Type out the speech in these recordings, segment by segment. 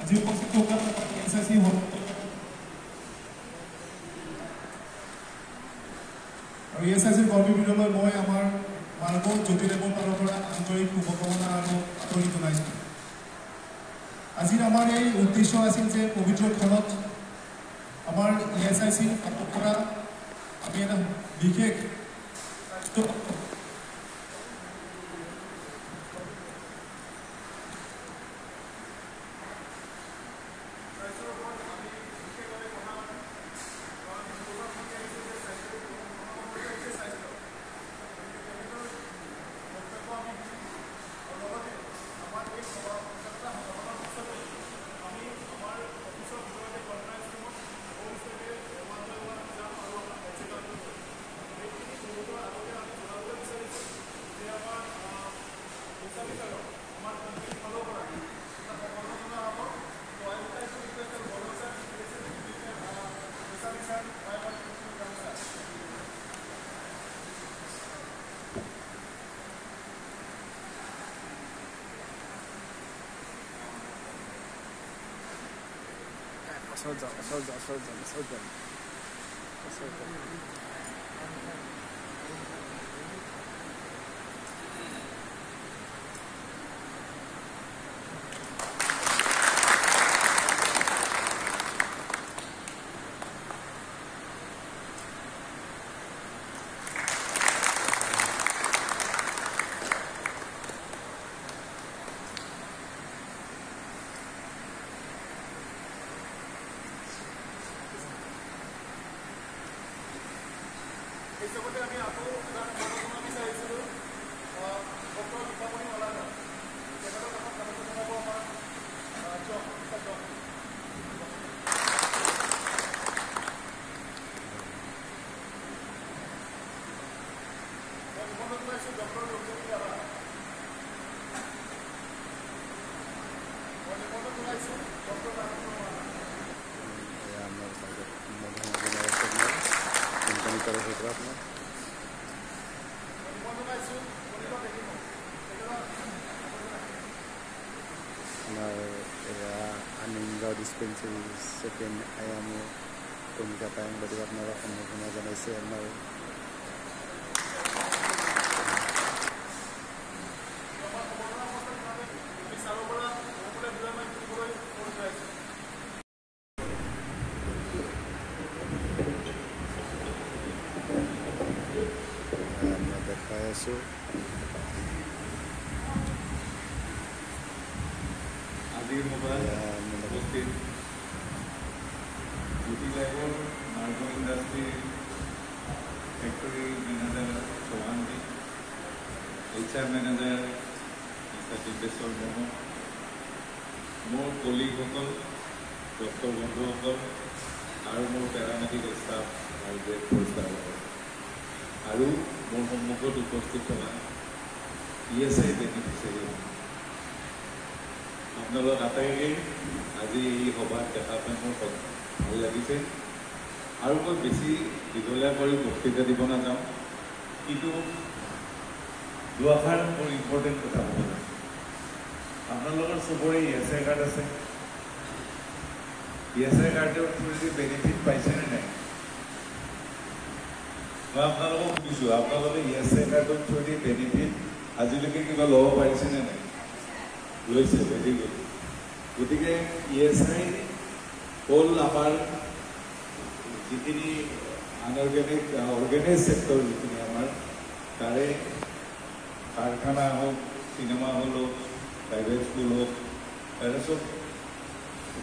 আজি উপস্থিত থকা এছআইচি আৰু এছআইচিৰ কৰ্মীবৃন্দলৈ মই আমাৰ মানৱ জ্যোতিদেৱৰ ফালৰ পৰা আন্তৰিক শুভকামনা আৰু আদৰণি জনাইছোঁ। আজিৰ আমাৰ এই উদ্দেশ্য আছিল যে পবিত্ৰ ক্ষণত আমাৰ এছআইচিৰ ফালৰ পৰা আমি এটা বিশেষ হিচাপতে আমি আকৌ মনোজনা বিচাৰিছিলোঁ ডক্টৰ দীপামণি অলাগা তেখেতৰ কাষত আলোচনা জনাব আমাৰ মই নিমন্ত্ৰণ জনাইছোঁ ডক্টৰ ৰঞ্জনী ৰাভা। মই নিমন্ত্ৰণ জনাইছোঁ ডক্টৰ ৰাজেন্দ্ৰ আনন্দ ডিসপেন্সাৰি সেকেন্ড আয়ামো ভূমিকা পালন কৰি আপনাৰা সম্ভাৱনা জনাইছে। আমাৰ দেখাই আছোঁ আজিৰ মোবাইল উপস্থিত জ্যোতি লাইভৰ মাৰ্গ ইণ্ডাষ্ট্ৰীৰ factory manager Chauhan ji, HR manager mister Dibyeshwar Mohan, মোৰ কলিগসকল, ডক্টৰ বন্ধুসকল আৰু মোৰ পেৰামেডিকেল ষ্টাফ আৰু গ্ৰেড পৰিষ্কাৰ আৰু মোৰ সন্মুখত উপস্থিত থকা ESI বেনিফিচিয়াৰী আপোনালোক আটাইৰে আজি এই সভাত দেখা পাই মোৰ ভাল লাগিছে। আৰু মই বেছি দীঘলীয়া কৰি বক্তৃতা দিব নাযাওঁ, কিন্তু দুআষাৰ মোৰ ইম্পৰ্টেণ্ট কথা হ'ব লাগে। আপোনালোকৰ চবৰে ESI কাৰ্ড আছে। ESI কাৰ্ডৰ থ্ৰুদি বেনিফিট পাইছেনে নাই? মই আপোনালোকক সুধিছোঁ, আপোনালোকে ESI কাৰ্ডৰ থ্ৰুদি বেনিফিট আজিলৈকে কিবা ল'ব পাৰিছেনে নাই? লৈছে, ভেৰি গুড। গতিকে ESI হ'ল আমাৰ যিখিনি আনঅৰ্গেনিক অৰ্গেনাইজ চেক্টৰ যিখিনি আমাৰ তাৰে কাৰখানা হওক, চিনেমা হল হওক, প্ৰাইভেট স্কুল হওক, তাৰে চব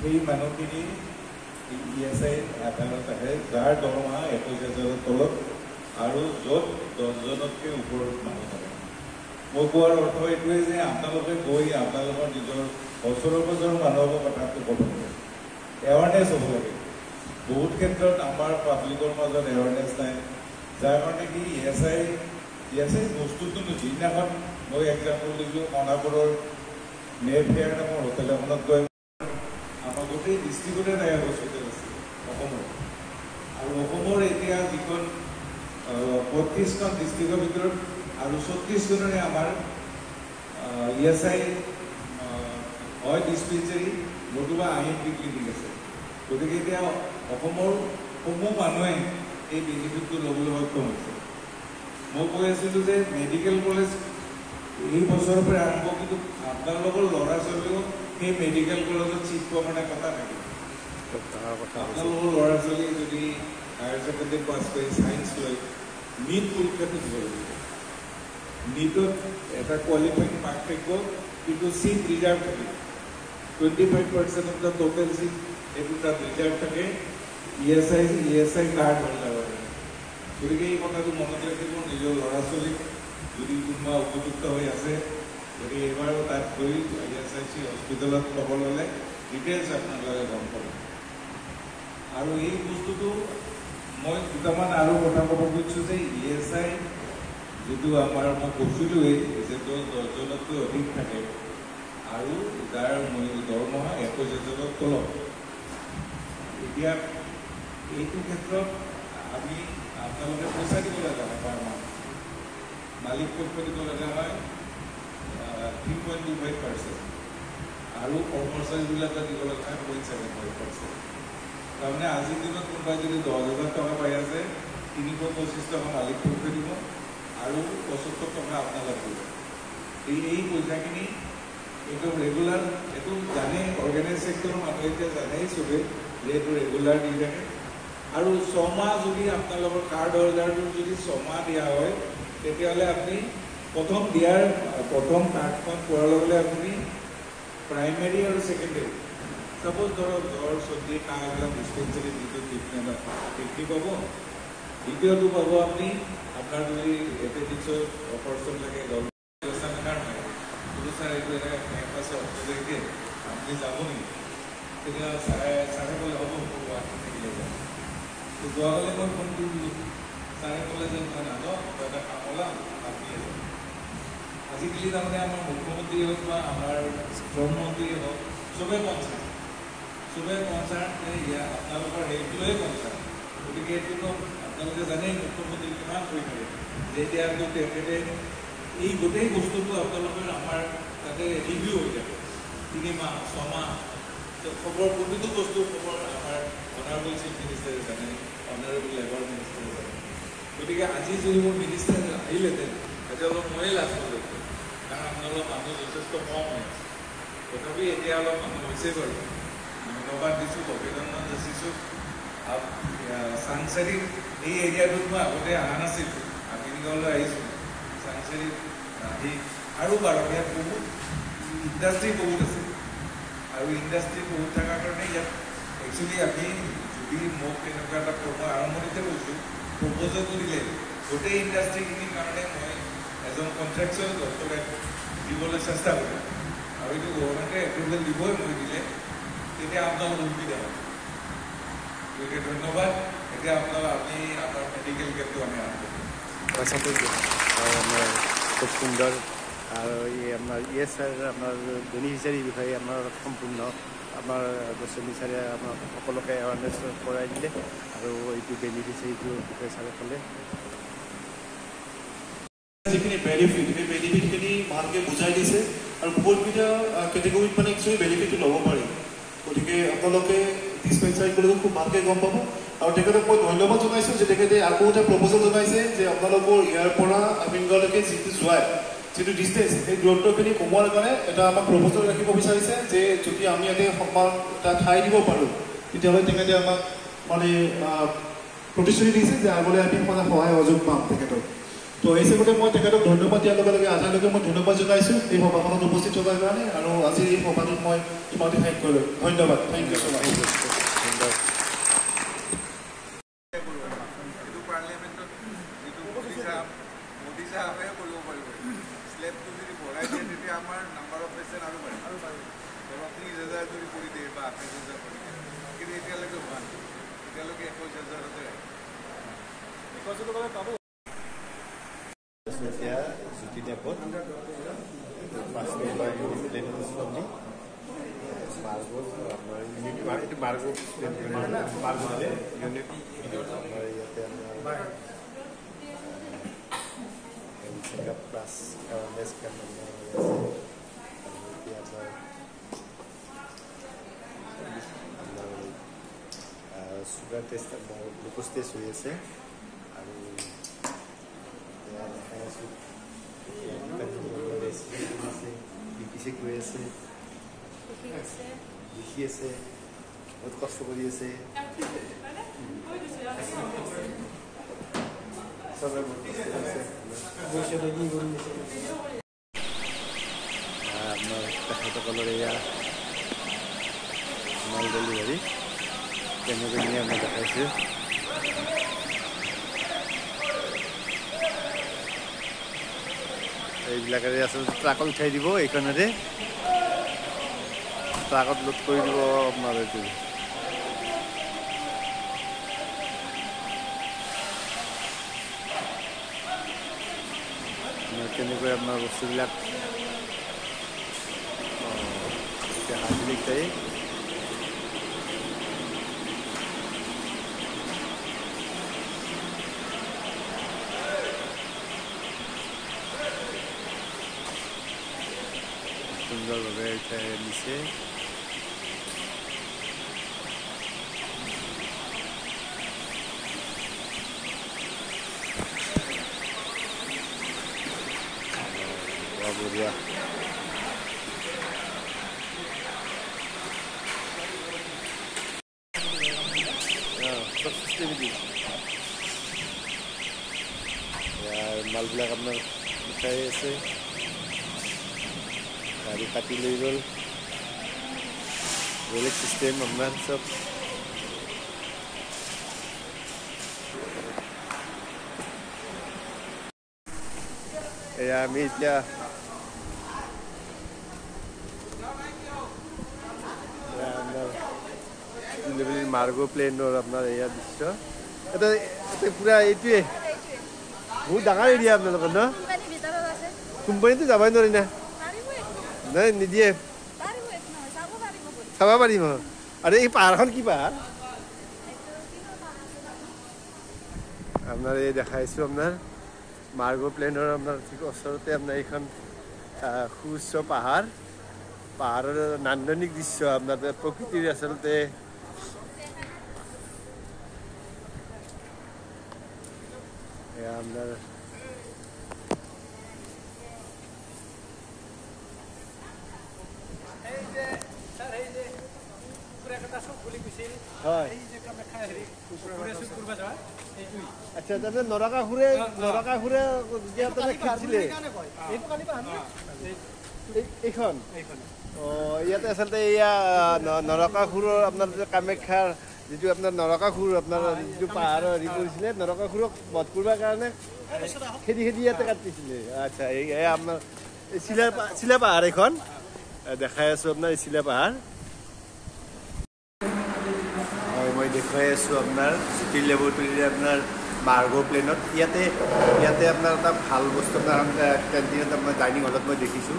সেই মানুহখিনি ESI আধাৰত আহে, যাৰ দৰমহা 21,000ৰ তলত আৰু য'ত 10জনতকৈ ওপৰত মানুহ থাকে। মই কোৱাৰ অৰ্থ এইটোৱে যে আপোনালোকে গৈ আপোনালোকৰ নিজৰ ওচৰৰ পাজৰৰ মানুহৰ কথাটো ক'ব লাগে, এৱাৰনেছ হ'ব লাগে। বহুত ক্ষেত্ৰত আমাৰ পাব্লিকৰ মাজত এৱাৰনেছ নাই, যাৰ কাৰণে কি ESI বস্তুটো যিদিনাখন মই এক্সাম্পল দিছোঁ, মনাপুৰৰ মে ফেয়াৰ নামৰ হোটেল এখনত গৈ আমাৰ গোটেই ডিষ্ট্ৰিক্টতে নাই হস্পিটেল আছে অসমৰ, আৰু অসমৰ এতিয়া যিখন 35খন ডিষ্ট্ৰিক্টৰ ভিতৰত আৰু 36খনৰে আমাৰ ESI হয় ডিস্পেন্সাৰি নতুবা IMP ক্লিনিক আছে গতিকে এতিয়া অসমৰ সমূহ মানুহে এই বেনিফিটটো ল'বলৈ সক্ষম হৈছে মই কৈ আছিলোঁ যে মেডিকেল কলেজ এই বছৰৰ পৰা আৰম্ভ কিন্তু আপোনালোকৰ ল'ৰা ছোৱালীও সেই মেডিকেল কলেজত চিট পোৱাৰ কাৰণে কথা থাকে আপোনালোকৰ ল'ৰা ছোৱালীয়ে যদি হায়াৰ ছেকেণ্ডেৰী পাছ কৰি ছায়েন্স লৈ নীট পৰীক্ষাটো দিব লাগিব নীটত এটা কোৱালিফাইং মাৰ্ক থাকিব কিন্তু চিট ৰিজাৰ্ভ থাকিব 25% অফ দ্য টোটেল চিট এইটো তাত ৰিজাৰ্ভ থাকে ESI কাৰ্ড হৈ যাব গতিকে এই কথাটো মনত ৰাখিব নিজৰ ল'ৰা ছোৱালীক যদি কোনোবা উপযুক্ত হৈ আছে গতিকে এইবাৰো তাত গৈ ISIC হস্পিটেলত খবৰ ল'লে ডিটেইলছ আপোনালোকে গম পাব আৰু এই বস্তুটো মই দুটামান আৰু কথা ক'ব খুজিছোঁ যে ESI যিটো আমাৰ মই কৈছিলোঁৱেই যে 10জনতকৈ অধিক থাকে আৰু তাৰ দৰমহা 21,000ৰ তলত এতিয়া এইটো ক্ষেত্ৰত আমি আপোনালোকে পইচা দিব লগা হয় পাৰ মাহ মালিক পক্ষ দিব লগা হয় 3.25% আৰু কৰ্মচাৰীবিলাকে দিব লগা হয় 0.75%। তাৰমানে আজিৰ দিনত কোনোবাই যদি 10,000 টকা পাই আছে 325 টকা মালিক পক্ষ দিব আৰু 75 টকা আপোনালোকে দিব এই পইচাখিনি একদম ৰেগুলাৰ এইটো জানে অৰ্গেনাইজ ছেক্টৰৰ মানুহে এতিয়া জানেই চবেই যে এইটো ৰেগুলাৰ দি থাকে আৰু 6 মাহ যদি আপোনালোকৰ কাৰ্ড হোল্ডাৰটো যদি 6 মাহ দিয়া হয় তেতিয়াহ'লে আপুনি প্ৰথম কাৰ্ডখন পোৱাৰ লগে লগে আপুনি প্ৰাইমেৰী আৰু ছেকেণ্ডেৰী চাপ'জ ধৰক জ্বৰ চৰ্দি কাহ এইবিলাক ডিছপেঞ্চেৰী যিটো ট্ৰিটমেণ্ট সেইখিনি পাব দ্বিতীয়টো পাব আপুনি আপোনাৰ যদি এপেণ্ডিক্সৰ অপাৰেশ্যন লাগে কাৰণে ছাৰ এইটো এটা কেম্প আছে অক্টোবৰলৈকে আপুনি যাব নেকি তেতিয়া ছাৰে ক'লে হ'ব গুৱাহাটীত থাকিলে যাম যোৱাকালি মই ফোন কৰিলোঁ ছাৰে ক'লে যে মই নাযাওঁ এটা কাম ওলাম আপুনি আজিকালি তাৰমানে আমাৰ মুখ্যমন্ত্ৰীয়ে হওক বা আমাৰ শ্ৰমমন্ত্ৰীয়ে হওক চবেই কনচাৰ্ণ আপোনালোকৰ হেৰিটো লৈয়ে কনচাৰ্ণ গতিকে এইটোতো আপোনালোকে জানেই মুখ্যমন্ত্ৰী কিমান কৰি থাকে যে এতিয়া তেখেতে এই গোটেই বস্তুটো আপোনালোকৰ আমাৰ তাতে ৰিভিউ হৈ থাকে 3 মাহ 6 মাহ খবৰ প্ৰতিটো বস্তুৰ খবৰ আমাৰ অনাৰেবল চিফ মিনিষ্টাৰে জানে অনাৰেবল লেবাৰ মিনিষ্টাৰে জানে গতিকে আজি যদি মোৰ মিনিষ্টাৰ আহিলেহেঁতেন তেতিয়া অলপ ময়ে লাজ পালোঁ কাৰণ আপোনালোকৰ মানুহ যথেষ্ট কম হয় তথাপি এতিয়া অলপ মানুহ হৈছে বাৰু ধন্যবাদ দিছোঁ অভিনন্দন যাচিছোঁ চাংচাৰীত এই এৰিয়াটোত মই আগতে অহা নাছিলোঁ আমিনগাঁৱলৈ আহিছোঁ চাংচাৰীত আহি আৰু বাৰু ইয়াত বহুত ইণ্ডাষ্ট্ৰী বহুত আছে আৰু ইণ্ডাষ্ট্ৰী বহুত থকাৰ কাৰণে ইয়াত একচুৱেলি আমি যদি মোক তেনেকুৱা এটা মই আৰম্ভণিতে কৈছোঁ প্ৰপ'জেলটো দিলে গোটেই ইণ্ডাষ্ট্ৰীখিনিৰ কাৰণে মই এজন কণ্ট্ৰেকচুৱেল ডক্টৰেট দিবলৈ চেষ্টা কৰিম আৰু এইটো গভৰ্ণমেণ্টে এপ্ৰুভেল দিবই মই দিলে তেতিয়া আপোনালোকৰ সুবিধা হ'ব গতিকে ধন্যবাদ এতিয়া আপুনি আমাৰ মেডিকেল কেম্পটো আমি আৰম্ভ কৰিম খুব সুন্দৰ আৰু আপোনাৰ ESI আপোনাৰ বেনিফিচিয়াৰীৰ বিষয়ে আপোনাৰ সম্পূৰ্ণ আপোনাৰ গোস্বামী ছাৰে আপোনাৰ সকলোকে এৱাৰনেছ কৰাই দিলে আৰু এইটো বেনিফিচিয়াৰীটোৰ বিষয়ে ছাৰে ক'লে যিখিনি বেনিফিট সেই বেনিফিটখিনি ভালকৈ বুজাই দিছে আৰু বহুতকেইটা কেটেগৰীত মানে একচুৱেলি বেনিফিটটো ল'ব পাৰি গতিকে আপোনালোকে ডিছপেঞ্চাৰী কৰিলেও খুব ভালকৈ গম পাব আৰু তেখেতক মই ধন্যবাদ জনাইছোঁ যে তেখেতে আকৌ এটা প্ৰপ'জেল জনাইছে যে আপোনালোকৰ ইয়াৰ পৰা আমিনগাঁৱলৈকে যিটো যিটো ডিষ্টেঞ্চ সেই দূৰত্বখিনি কমোৱাৰ কাৰণে এটা আমাক প্ৰপ'জেল ৰাখিব বিচাৰিছে যে যদি আমি ইয়াতে সমান এটা ঠাই দিব পাৰোঁ তেতিয়াহ'লে তেখেতে আমাক মানে প্ৰতিশ্ৰুতি দিছে যে আগলৈ আমি মানে সহায় সহযোগ পাম তেখেতক তো এই হিচাপতে মই তেখেতক ধন্যবাদ দিয়াৰ লগে লগে আধালৈকে মই ধন্যবাদ জনাইছোঁ এই সভাখনত উপস্থিত থকাৰ কাৰণে আৰু আজিৰ এই সভাটোত মই ইমানতে শেষ কৰিলোঁ ধন্যবাদ থেংক ইউ ছ' মাছ আমাৰ নাম্বাৰ অফ পেচেণ্ট আৰু বাঢ়িব 30,000 যদি কৰি দিয়ে বা 28,000 কৰি দিয়ে কিন্তু এতিয়ালৈকে হোৱা নাই এতিয়ালৈকে 21,000তে এতিয়া জ্যোতি ডেপত 5 নম্বৰ ইউনিট মাৰ্গো ইউনিট আপোনাৰ ইয়াতে আমাৰ checkup plus awareness camp sugar test glucose test হৈ আছে আৰু দেখাই আছোঁ বিপি চেক কৰি আছে লিখি আছে বহুত কষ্ট কৰি আছে চবে বহুত কষ্ট কৰিছে আপোনাৰ তেখেতসকলৰ এয়া মাল ডেলিভাৰী কেনেকৈ নিয়ে আমি দেখাইছোঁ এইবিলাকেৰে আচলতে ট্ৰাকত উঠাই দিব এইখনেৰে ট্ৰাকত লোড কৰি দিব আপোনাৰ এইটো কেনেকৈ আপোনাৰ বস্তুবিলাক হাজিলিক যায় সুন্দৰভাৱে উঠাই দিছে বঢ়িয়া চব চিষ্টেমেটিক মালবিলাক আপোনাৰ উঠাই আছে গাড়ী কাটি লৈ গ'ল বেলেগ চিষ্টেম আপোনাৰ চব এয়া আমি এতিয়া মাৰ্গো প্লেনৰ আপোনাৰ এয়া দৃশ্য এটা পুৰা এইটোৱে বহুত ডাঙৰ এৰিয়া আপোনালোকৰ ন কোম্পানীটো যাবই নোৱাৰি না নাই নিদিয়ে চাব পাৰিম আৰু এই পাহাৰখন কি পাহাৰ আপোনাৰ এই দেখাইছোঁ আপোনাৰ মাৰ্গো প্লেনৰ আপোনাৰ ঠিক ওচৰতে আপোনাৰ এইখন সুউচ্চ পাহাৰৰ নান্দনিক দৃশ্য আপোনাৰ প্ৰকৃতিৰ আচলতে আপনাৰ আচ্ছা তাতে নৰকাসুৰে খেলিছিলে এইখন ইয়াতে আচলতে এয়া নৰকাসুৰৰ আপোনাৰ কামাখ্যাৰ যিটো আপোনাৰ নৰকাসুৰ আপোনাৰ যিটো পাহাৰ হেৰি কৰিছিলে নৰকাসুৰক বধ কৰিবৰ কাৰণে খেদি ইয়াতে কাটিছিলে আচ্ছা এয়া আপোনাৰ চিলা পাহাৰ এইখন দেখাই আছোঁ আপোনাৰ এই চিলা পাহাৰ হয় মই দেখুৱাই আছোঁ আপোনাৰ চিটি লেবৰেটৰীৰে আপোনাৰ মাৰ্গো প্লেনত ইয়াতে আপোনাৰ এটা ভাল বস্তু আপোনাৰ কেণ্টিনত আপোনাৰ ডাইনিং হলত মই দেখিছোঁ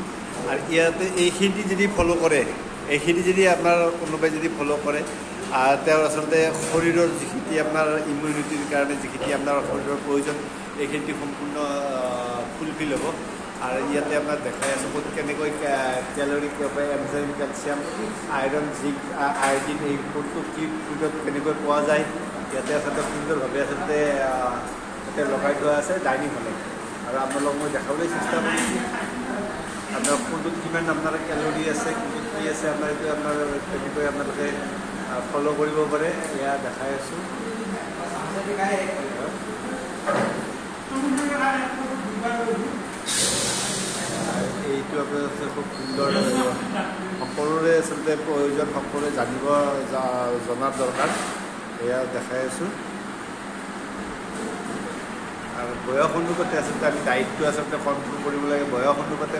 আৰু ইয়াতে এইখিনি যদি ফ'ল' কৰে এইখিনি যদি আপোনাৰ কোনোবাই যদি ফ'ল' কৰে তেওঁৰ আচলতে শৰীৰৰ যিখিনি আপোনাৰ ইমিউনিটিৰ কাৰণে যিখিনি আপোনাৰ শৰীৰৰ প্ৰয়োজন এইখিনি সম্পূৰ্ণ ফুলফিল হ'ব আৰু ইয়াতে আপোনাৰ দেখাই আছোঁ ক'ত কেনেকৈ calorie enzyme calcium iron zinc iodine এই কোনটো কি ফুডত কেনেকৈ পোৱা যায় ইয়াতে আচলতে সুন্দৰভাৱে আচলতে ইয়াতে লগাই থোৱা আছে ডাইনিং হলত আৰু আপোনালোকক মই দেখাবলৈ চেষ্টা কৰিছোঁ আপোনাৰ কোনটোত কিমান আপোনাৰ কেলৰি আছে কোনটোত কি আছে আপোনাৰ এইটো আপোনাৰ কেনেকৈ আপোনালোকে ফ'ল' কৰিব পাৰে এয়া দেখাই আছোঁ এইটো আপোনাৰ খুব সুন্দৰ সকলোৰে আচলতে প্ৰয়োজন সকলোৱে জানিব জনাৰ দৰকাৰ এয়া দেখাই আছোঁ আৰু বয়স অনুপাতে আচলতে আমি ডায়েটটো আচলতে কণ্ট্ৰল কৰিব লাগে বয়স অনুপাতে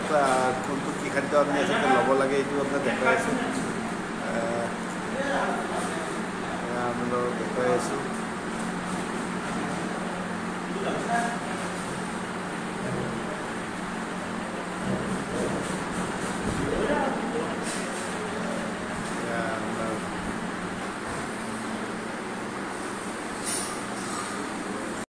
কোনটো কি খাদ্য আমি আচলতে ল'ব লাগে এইটো আপোনাৰ দেখাই আছোঁ দেখুৱাই আছোঁ